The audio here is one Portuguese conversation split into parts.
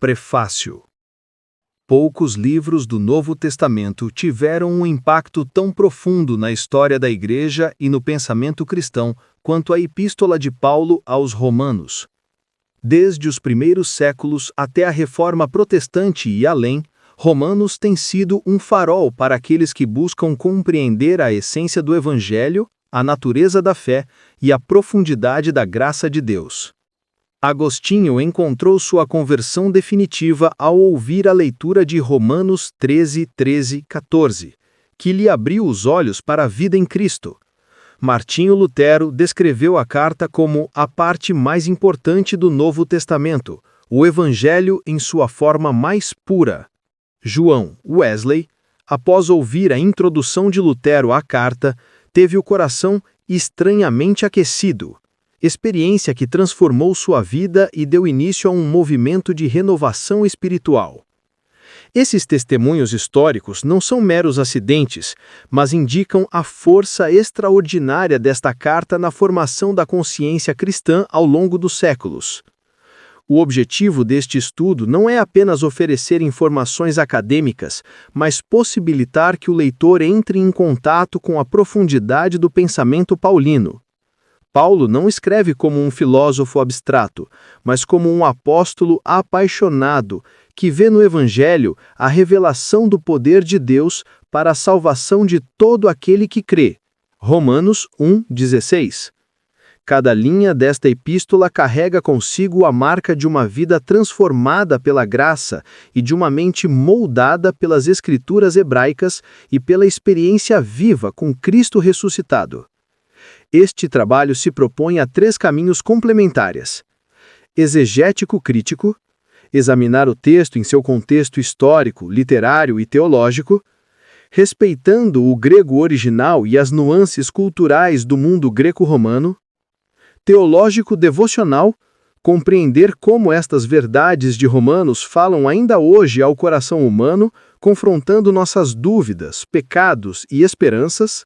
Prefácio. Poucos livros do Novo Testamento tiveram um impacto tão profundo na história da Igreja e no pensamento cristão quanto a Epístola de Paulo aos Romanos. Desde os primeiros séculos até a Reforma Protestante e além, Romanos tem sido um farol para aqueles que buscam compreender a essência do Evangelho, a natureza da fé e a profundidade da graça de Deus. Agostinho encontrou sua conversão definitiva ao ouvir a leitura de Romanos 13:14, que lhe abriu os olhos para a vida em Cristo. Martinho Lutero descreveu a carta como a parte mais importante do Novo Testamento, o Evangelho em sua forma mais pura. João Wesley, após ouvir a introdução de Lutero à carta, teve o coração estranhamente aquecido, experiência que transformou sua vida e deu início a um movimento de renovação espiritual. Esses testemunhos históricos não são meros acidentes, mas indicam a força extraordinária desta carta na formação da consciência cristã ao longo dos séculos. O objetivo deste estudo não é apenas oferecer informações acadêmicas, mas possibilitar que o leitor entre em contato com a profundidade do pensamento paulino. Paulo não escreve como um filósofo abstrato, mas como um apóstolo apaixonado que vê no Evangelho a revelação do poder de Deus para a salvação de todo aquele que crê. Romanos 1:16. Cada linha desta epístola carrega consigo a marca de uma vida transformada pela graça e de uma mente moldada pelas Escrituras hebraicas e pela experiência viva com Cristo ressuscitado. Este trabalho se propõe a 3 caminhos complementares: exegético-crítico, examinar o texto em seu contexto histórico, literário e teológico, respeitando o grego original e as nuances culturais do mundo greco-romano, teológico-devocional, compreender como estas verdades de Romanos falam ainda hoje ao coração humano, confrontando nossas dúvidas, pecados e esperanças,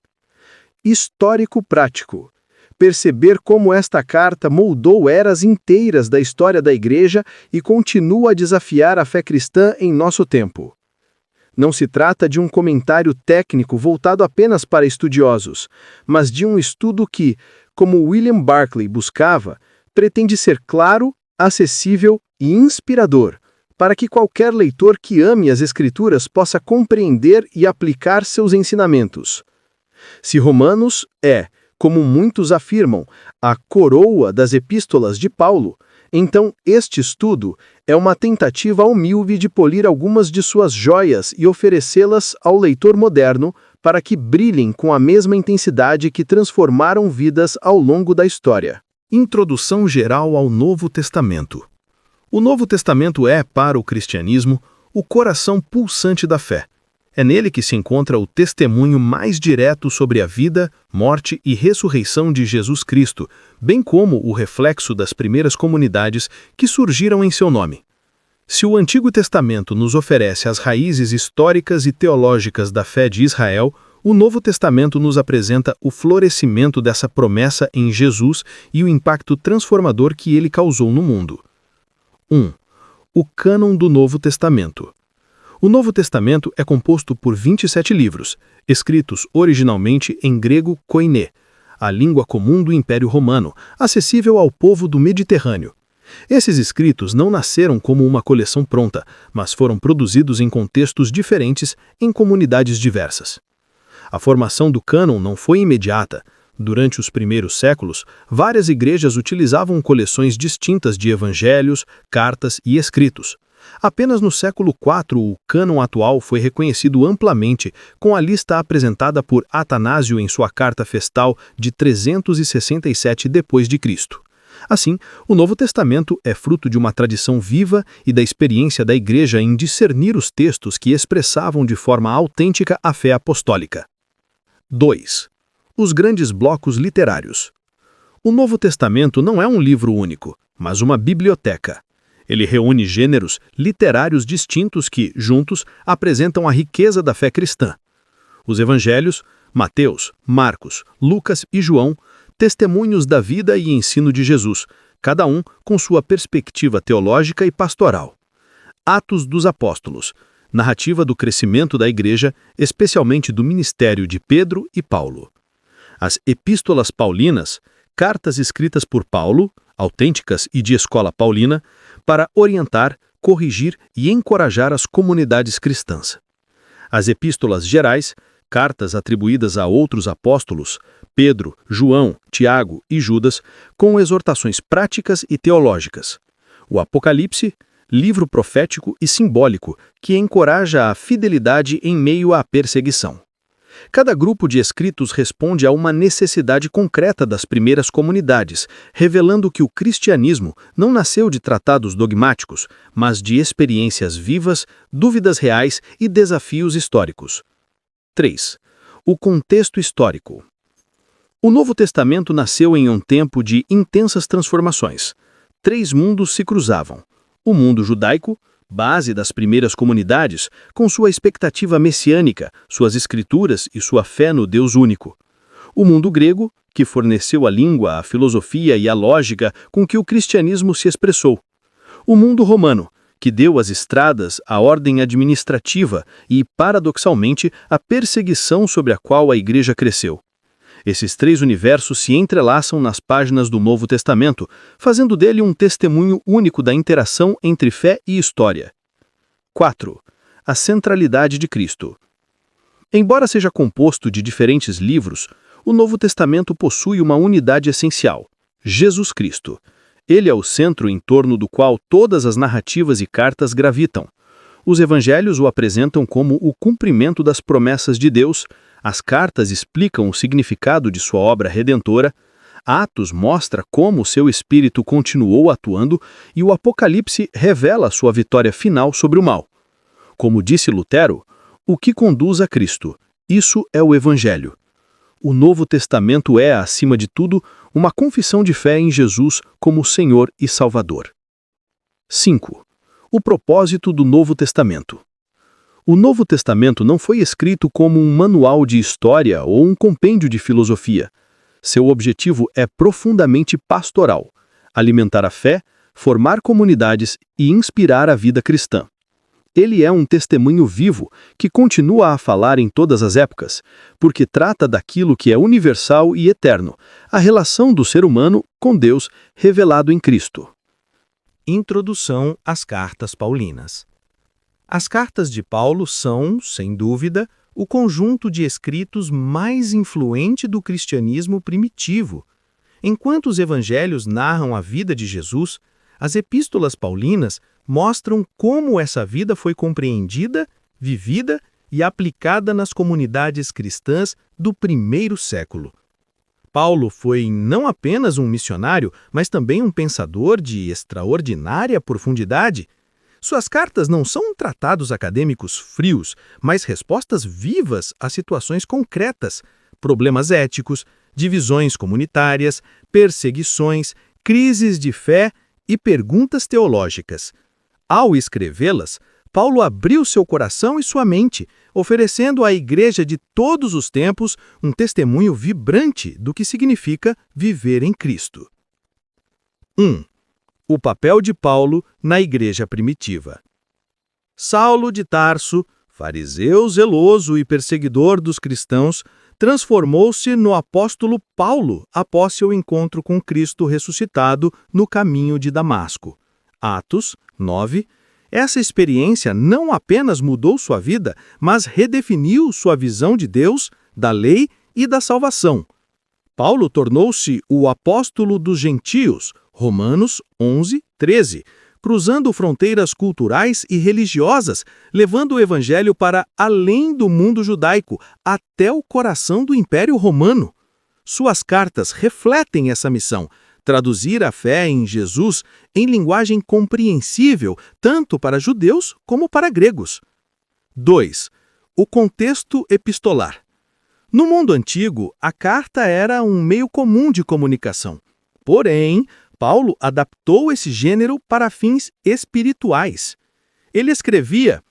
histórico-prático, perceber como esta carta moldou eras inteiras da história da Igreja e continua a desafiar a fé cristã em nosso tempo. Não se trata de um comentário técnico voltado apenas para estudiosos, mas de um estudo que, como William Barclay buscava, pretende ser claro, acessível e inspirador, para que qualquer leitor que ame as Escrituras possa compreender e aplicar seus ensinamentos. Se Romanos é, como muitos afirmam, a coroa das epístolas de Paulo, então este estudo é uma tentativa humilde de polir algumas de suas joias e oferecê-las ao leitor moderno para que brilhem com a mesma intensidade que transformaram vidas ao longo da história. Introdução geral ao Novo Testamento. O Novo Testamento é, para o cristianismo, o coração pulsante da fé. É nele que se encontra o testemunho mais direto sobre a vida, morte e ressurreição de Jesus Cristo, bem como o reflexo das primeiras comunidades que surgiram em seu nome. Se o Antigo Testamento nos oferece as raízes históricas e teológicas da fé de Israel, o Novo Testamento nos apresenta o florescimento dessa promessa em Jesus e o impacto transformador que ele causou no mundo. 1. O cânon do Novo Testamento. O Novo Testamento é composto por 27 livros, escritos originalmente em grego koiné, a língua comum do Império Romano, acessível ao povo do Mediterrâneo. Esses escritos não nasceram como uma coleção pronta, mas foram produzidos em contextos diferentes em comunidades diversas. A formação do cânon não foi imediata. Durante os primeiros séculos, várias igrejas utilizavam coleções distintas de evangelhos, cartas e escritos. Apenas no século IV, o cânon atual foi reconhecido amplamente, com a lista apresentada por Atanásio em sua carta festal de 367 d.C. Assim, o Novo Testamento é fruto de uma tradição viva e da experiência da Igreja em discernir os textos que expressavam de forma autêntica a fé apostólica. 2. Os grandes blocos literários. O Novo Testamento não é um livro único, mas uma biblioteca. Ele reúne gêneros literários distintos que, juntos, apresentam a riqueza da fé cristã. Os evangelhos, Mateus, Marcos, Lucas e João, testemunhos da vida e ensino de Jesus, cada um com sua perspectiva teológica e pastoral. Atos dos Apóstolos, narrativa do crescimento da Igreja, especialmente do ministério de Pedro e Paulo. As Epístolas Paulinas, cartas escritas por Paulo, autênticas e de escola paulina, para orientar, corrigir e encorajar as comunidades cristãs. As Epístolas Gerais, cartas atribuídas a outros apóstolos, Pedro, João, Tiago e Judas, com exortações práticas e teológicas. O Apocalipse, livro profético e simbólico que encoraja a fidelidade em meio à perseguição. Cada grupo de escritos responde a uma necessidade concreta das primeiras comunidades, revelando que o cristianismo não nasceu de tratados dogmáticos, mas de experiências vivas, dúvidas reais e desafios históricos. 3. O contexto histórico. O Novo Testamento nasceu em um tempo de intensas transformações. 3 mundos se cruzavam. O mundo judaico, base das primeiras comunidades, com sua expectativa messiânica, suas escrituras e sua fé no Deus único. O mundo grego, que forneceu a língua, a filosofia e a lógica com que o cristianismo se expressou. O mundo romano, que deu às estradas a ordem administrativa e, paradoxalmente, a perseguição sobre a qual a Igreja cresceu. Esses 3 universos se entrelaçam nas páginas do Novo Testamento, fazendo dele um testemunho único da interação entre fé e história. 4. A centralidade de Cristo. Embora seja composto de diferentes livros, o Novo Testamento possui uma unidade essencial: Jesus Cristo. Ele é o centro em torno do qual todas as narrativas e cartas gravitam. Os evangelhos o apresentam como o cumprimento das promessas de Deus, as cartas explicam o significado de sua obra redentora, Atos mostra como seu espírito continuou atuando e o Apocalipse revela sua vitória final sobre o mal. Como disse Lutero, o que conduz a Cristo, isso é o Evangelho. O Novo Testamento é, acima de tudo, uma confissão de fé em Jesus como Senhor e Salvador. 5. O propósito do Novo Testamento. O Novo Testamento não foi escrito como um manual de história ou um compêndio de filosofia. Seu objetivo é profundamente pastoral: alimentar a fé, formar comunidades e inspirar a vida cristã. Ele é um testemunho vivo que continua a falar em todas as épocas, porque trata daquilo que é universal e eterno, a relação do ser humano com Deus revelado em Cristo. Introdução às Cartas Paulinas. As cartas de Paulo são, sem dúvida, o conjunto de escritos mais influente do cristianismo primitivo. Enquanto os evangelhos narram a vida de Jesus, as epístolas paulinas mostram como essa vida foi compreendida, vivida e aplicada nas comunidades cristãs do primeiro século. Paulo foi não apenas um missionário, mas também um pensador de extraordinária profundidade. Suas cartas não são tratados acadêmicos frios, mas respostas vivas a situações concretas, problemas éticos, divisões comunitárias, perseguições, crises de fé e perguntas teológicas. Ao escrevê-las, Paulo abriu seu coração e sua mente, oferecendo à igreja de todos os tempos um testemunho vibrante do que significa viver em Cristo. 1. O papel de Paulo na igreja primitiva. Saulo de Tarso, fariseu zeloso e perseguidor dos cristãos, transformou-se no apóstolo Paulo após seu encontro com Cristo ressuscitado no caminho de Damasco. Atos 9. Essa experiência não apenas mudou sua vida, mas redefiniu sua visão de Deus, da lei e da salvação. Paulo tornou-se o apóstolo dos gentios, Romanos 11, 13, cruzando fronteiras culturais e religiosas, levando o evangelho para além do mundo judaico, até o coração do Império Romano. Suas cartas refletem essa missão: traduzir a fé em Jesus em linguagem compreensível tanto para judeus como para gregos. 2. O contexto epistolar. No mundo antigo, a carta era um meio comum de comunicação. Porém, Paulo adaptou esse gênero para fins espirituais. Ele escrevia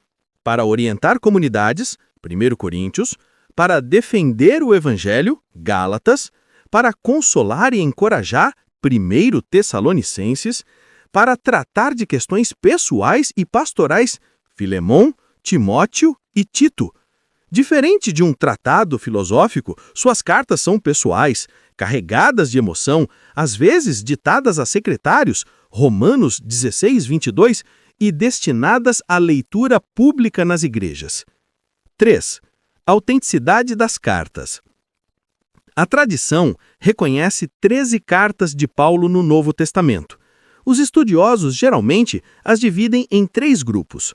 para orientar comunidades, 1 Coríntios, para defender o Evangelho, Gálatas, para consolar e encorajar, 1 Tessalonicenses, para tratar de questões pessoais e pastorais, Filemon, Timóteo e Tito. Diferente de um tratado filosófico, suas cartas são pessoais, carregadas de emoção, às vezes ditadas a secretários, Romanos 16, 22, e destinadas à leitura pública nas igrejas. 3. Autenticidade das cartas. A tradição reconhece 13 cartas de Paulo no Novo Testamento. Os estudiosos geralmente as dividem em 3 grupos.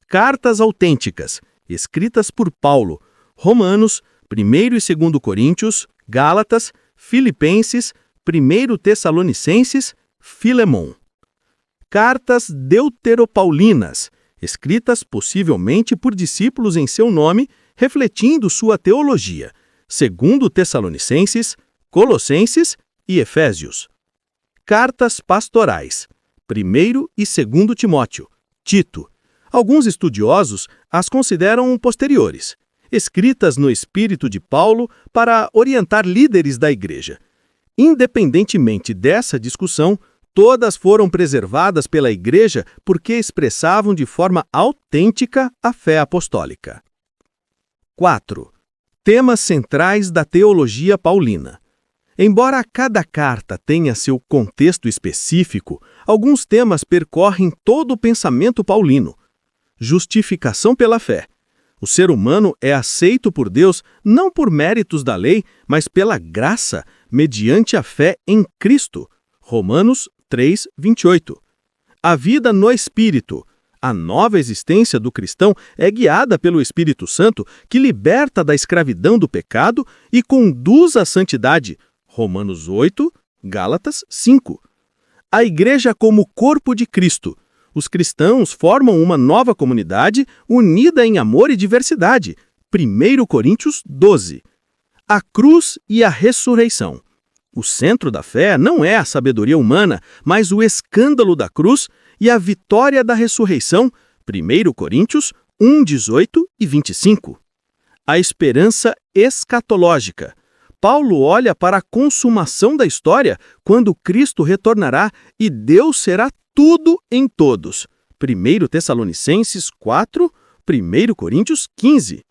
Cartas autênticas, escritas por Paulo, Romanos, 1º e 2º Coríntios, Gálatas, Filipenses, 1º Tessalonicenses, Filemon. Cartas deuteropaulinas, escritas possivelmente por discípulos em seu nome, refletindo sua teologia, 2º Tessalonicenses, Colossenses e Efésios. Cartas pastorais, 1º e 2º Timóteo, Tito. Alguns estudiosos as consideram posteriores, escritas no espírito de Paulo para orientar líderes da igreja. Independentemente dessa discussão, todas foram preservadas pela igreja porque expressavam de forma autêntica a fé apostólica. 4. Temas centrais da teologia paulina. Embora cada carta tenha seu contexto específico, alguns temas percorrem todo o pensamento paulino. Justificação pela fé. O ser humano é aceito por Deus não por méritos da lei, mas pela graça, mediante a fé em Cristo. Romanos 3, 28. A vida no Espírito. A nova existência do cristão é guiada pelo Espírito Santo, que liberta da escravidão do pecado e conduz à santidade. Romanos 8, Gálatas 5. A igreja como corpo de Cristo. Os cristãos formam uma nova comunidade unida em amor e diversidade. 1 Coríntios 12. A cruz e a ressurreição. O centro da fé não é a sabedoria humana, mas o escândalo da cruz e a vitória da ressurreição. 1 Coríntios 1, 18 e 25. A esperança escatológica. Paulo olha para a consumação da história, quando Cristo retornará e Deus será tudo em todos. 1 Tessalonicenses 4, 1 Coríntios 15.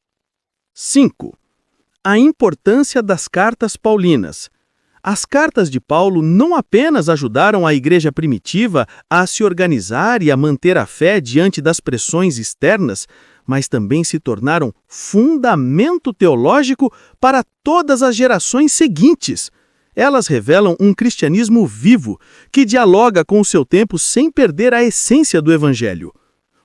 5. A importância das cartas paulinas. As cartas de Paulo não apenas ajudaram a igreja primitiva a se organizar e a manter a fé diante das pressões externas, mas também se tornaram fundamento teológico para todas as gerações seguintes. Elas revelam um cristianismo vivo, que dialoga com o seu tempo sem perder a essência do Evangelho.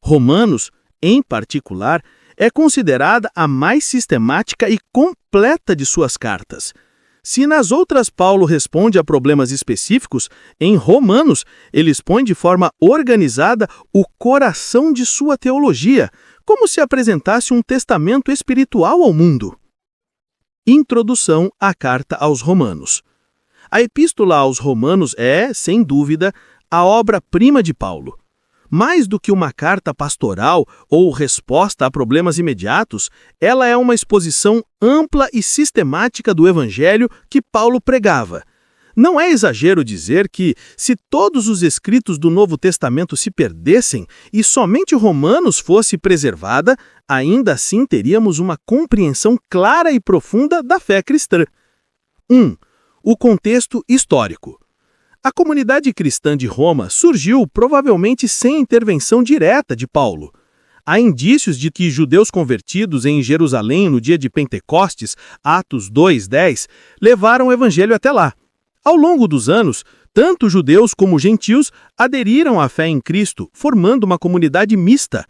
Romanos, em particular, é considerada a mais sistemática e completa de suas cartas. Se nas outras Paulo responde a problemas específicos, em Romanos ele expõe de forma organizada o coração de sua teologia, como se apresentasse um testamento espiritual ao mundo. Introdução à carta aos Romanos. A Epístola aos Romanos é, sem dúvida, a obra-prima de Paulo. Mais do que uma carta pastoral ou resposta a problemas imediatos, ela é uma exposição ampla e sistemática do Evangelho que Paulo pregava. Não é exagero dizer que, se todos os escritos do Novo Testamento se perdessem e somente Romanos fosse preservada, ainda assim teríamos uma compreensão clara e profunda da fé cristã. 1. O contexto histórico. A comunidade cristã de Roma surgiu provavelmente sem intervenção direta de Paulo. Há indícios de que judeus convertidos em Jerusalém no dia de Pentecostes, Atos 2:10, levaram o evangelho até lá. Ao longo dos anos, tanto judeus como gentios aderiram à fé em Cristo, formando uma comunidade mista.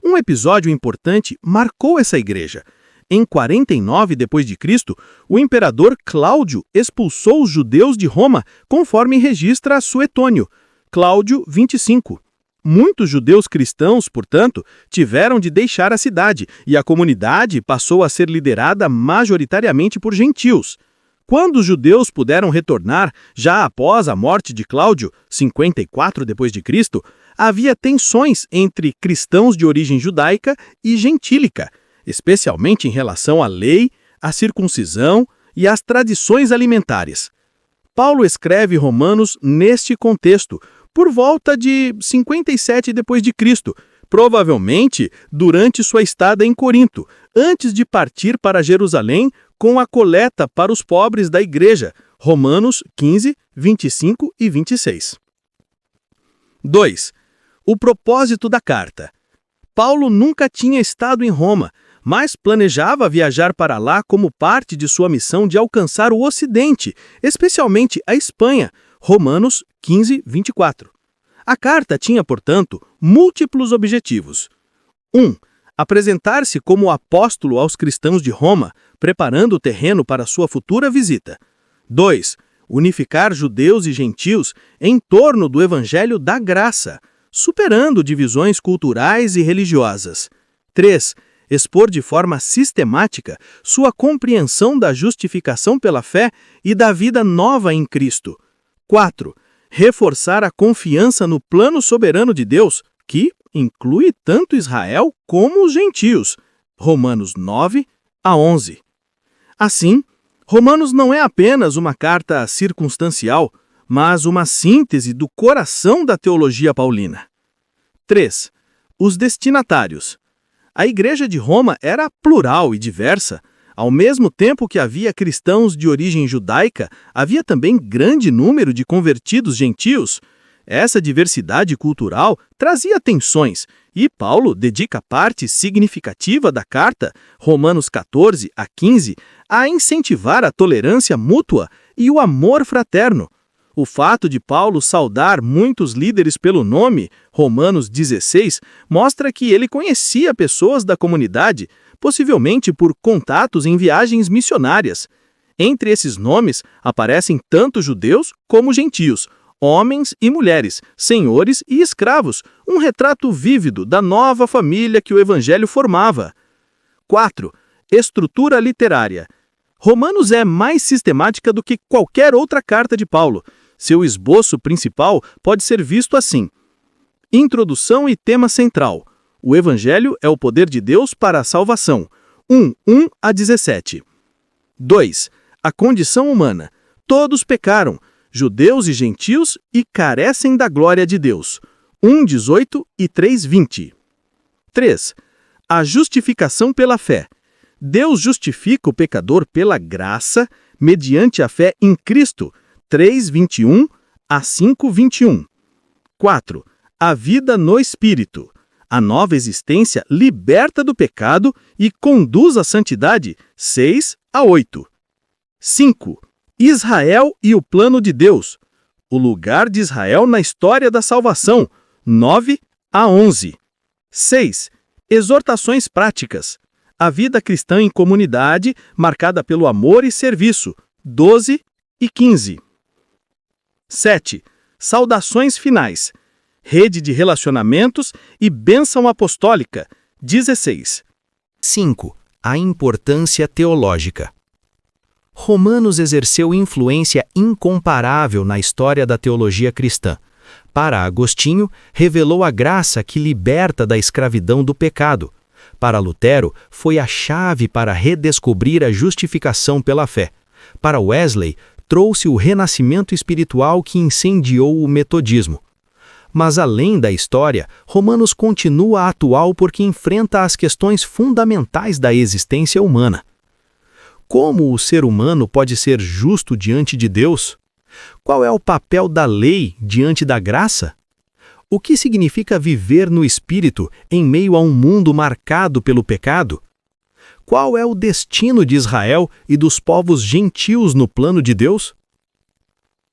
Um episódio importante marcou essa igreja. Em 49 d.C., o imperador Cláudio expulsou os judeus de Roma, conforme registra Suetônio, Cláudio 25. Muitos judeus cristãos, portanto, tiveram de deixar a cidade, e a comunidade passou a ser liderada majoritariamente por gentios. Quando os judeus puderam retornar, já após a morte de Cláudio, 54 d.C., havia tensões entre cristãos de origem judaica e gentílica, especialmente em relação à lei, à circuncisão e às tradições alimentares. Paulo escreve Romanos neste contexto, por volta de 57 d.C., provavelmente durante sua estada em Corinto, antes de partir para Jerusalém com a coleta para os pobres da igreja, Romanos 15, 25 e 26. 2. O propósito da carta. Paulo nunca tinha estado em Roma, mas planejava viajar para lá como parte de sua missão de alcançar o Ocidente, especialmente a Espanha, Romanos 15, 24. A carta tinha, portanto, múltiplos objetivos. 1. Apresentar-se como apóstolo aos cristãos de Roma, preparando o terreno para sua futura visita. 2. Unificar judeus e gentios em torno do Evangelho da Graça, superando divisões culturais e religiosas. 3. Expor de forma sistemática sua compreensão da justificação pela fé e da vida nova em Cristo. 4. Reforçar a confiança no plano soberano de Deus, que inclui tanto Israel como os gentios. Romanos 9 a 11. Assim, Romanos não é apenas uma carta circunstancial, mas uma síntese do coração da teologia paulina. 3. Os destinatários. A igreja de Roma era plural e diversa. Ao mesmo tempo que havia cristãos de origem judaica, havia também grande número de convertidos gentios. Essa diversidade cultural trazia tensões, e Paulo dedica parte significativa da carta, Romanos 14 a 15, a incentivar a tolerância mútua e o amor fraterno. O fato de Paulo saudar muitos líderes pelo nome, Romanos 16, mostra que ele conhecia pessoas da comunidade, possivelmente por contatos em viagens missionárias. Entre esses nomes aparecem tanto judeus como gentios, homens e mulheres, senhores e escravos, um retrato vívido da nova família que o Evangelho formava. 4. Estrutura literária. Romanos é mais sistemática do que qualquer outra carta de Paulo. Seu esboço principal pode ser visto assim. Introdução e tema central. O Evangelho é o poder de Deus para a salvação. 1 a 17. 2. A condição humana. Todos pecaram, judeus e gentios, e carecem da glória de Deus. 1:18 e 3:20. 3. A justificação pela fé. Deus justifica o pecador pela graça, mediante a fé em Cristo. 3:21 a 5:21. 4. A vida no Espírito. A nova existência liberta do pecado e conduz à santidade. 6 a 8. 5. Israel e o plano de Deus. O lugar de Israel na história da salvação. 9 a 11. 6. Exortações práticas. A vida cristã em comunidade, marcada pelo amor e serviço. 12 e 15. 7. Saudações finais. Rede de relacionamentos e bênção apostólica. 16. 5. A importância teológica. Romanos exerceu influência incomparável na história da teologia cristã. Para Agostinho, revelou a graça que liberta da escravidão do pecado. Para Lutero, foi a chave para redescobrir a justificação pela fé. Para Wesley, trouxe o renascimento espiritual que incendiou o metodismo. Mas além da história, Romanos continua atual porque enfrenta as questões fundamentais da existência humana. Como o ser humano pode ser justo diante de Deus? Qual é o papel da lei diante da graça? O que significa viver no Espírito em meio a um mundo marcado pelo pecado? Qual é o destino de Israel e dos povos gentios no plano de Deus?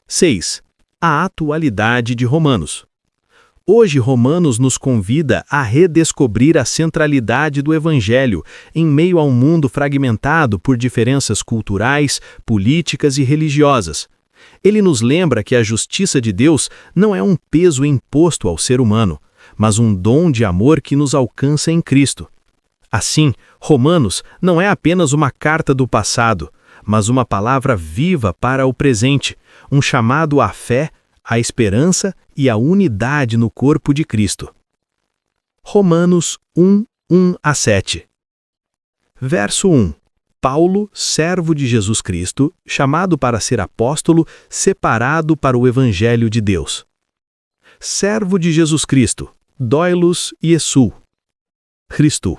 6. A atualidade de Romanos. Hoje, Romanos nos convida a redescobrir a centralidade do Evangelho em meio a um mundo fragmentado por diferenças culturais, políticas e religiosas. Ele nos lembra que a justiça de Deus não é um peso imposto ao ser humano, mas um dom de amor que nos alcança em Cristo. Assim, Romanos não é apenas uma carta do passado, mas uma palavra viva para o presente, um chamado à fé, à esperança e à unidade no corpo de Cristo. Romanos 1, 1 a 7. Verso 1. Paulo, servo de Jesus Cristo, chamado para ser apóstolo, separado para o Evangelho de Deus. servo de Jesus Cristo, Doilos Iesu, Christou.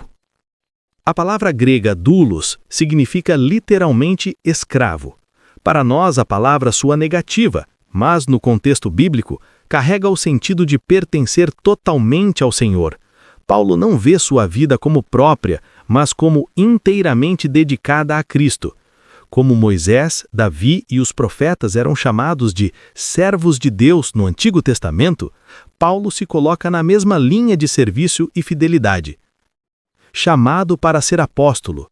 A palavra grega doulos significa literalmente escravo. Para nós, a palavra soa negativa, mas no contexto bíblico, carrega o sentido de pertencer totalmente ao Senhor. Paulo não vê sua vida como própria, mas como inteiramente dedicada a Cristo. Como Moisés, Davi e os profetas eram chamados de servos de Deus no Antigo Testamento, Paulo se coloca na mesma linha de serviço e fidelidade. Chamado para ser apóstolo.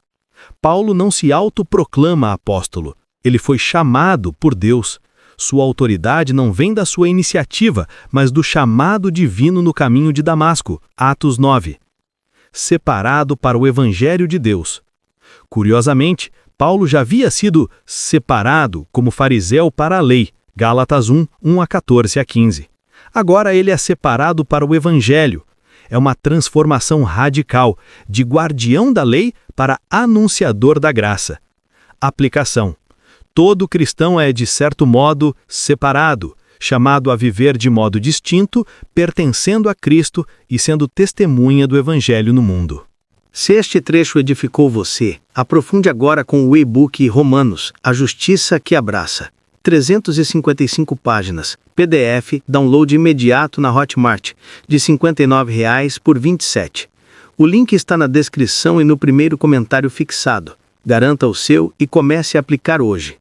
Paulo não se autoproclama apóstolo, ele foi chamado por Deus. Sua autoridade não vem da sua iniciativa, mas do chamado divino no caminho de Damasco, Atos 9. Separado para o Evangelho de Deus. Curiosamente, Paulo já havia sido separado como fariseu para a lei, Gálatas 1, 1-14 a 15. Agora ele é separado para o Evangelho. É uma transformação radical, de guardião da lei para anunciador da graça. Aplicação. Todo cristão é, de certo modo, separado, chamado a viver de modo distinto, pertencendo a Cristo e sendo testemunha do Evangelho no mundo. Se este trecho edificou você, aprofunde agora com o e-book Romanos, a Justiça que Abraça. 355 páginas, PDF, download imediato na Hotmart, de R$ 59,00 por R$ 27. O link está na descrição e no primeiro comentário fixado. Garanta o seu e comece a aplicar hoje.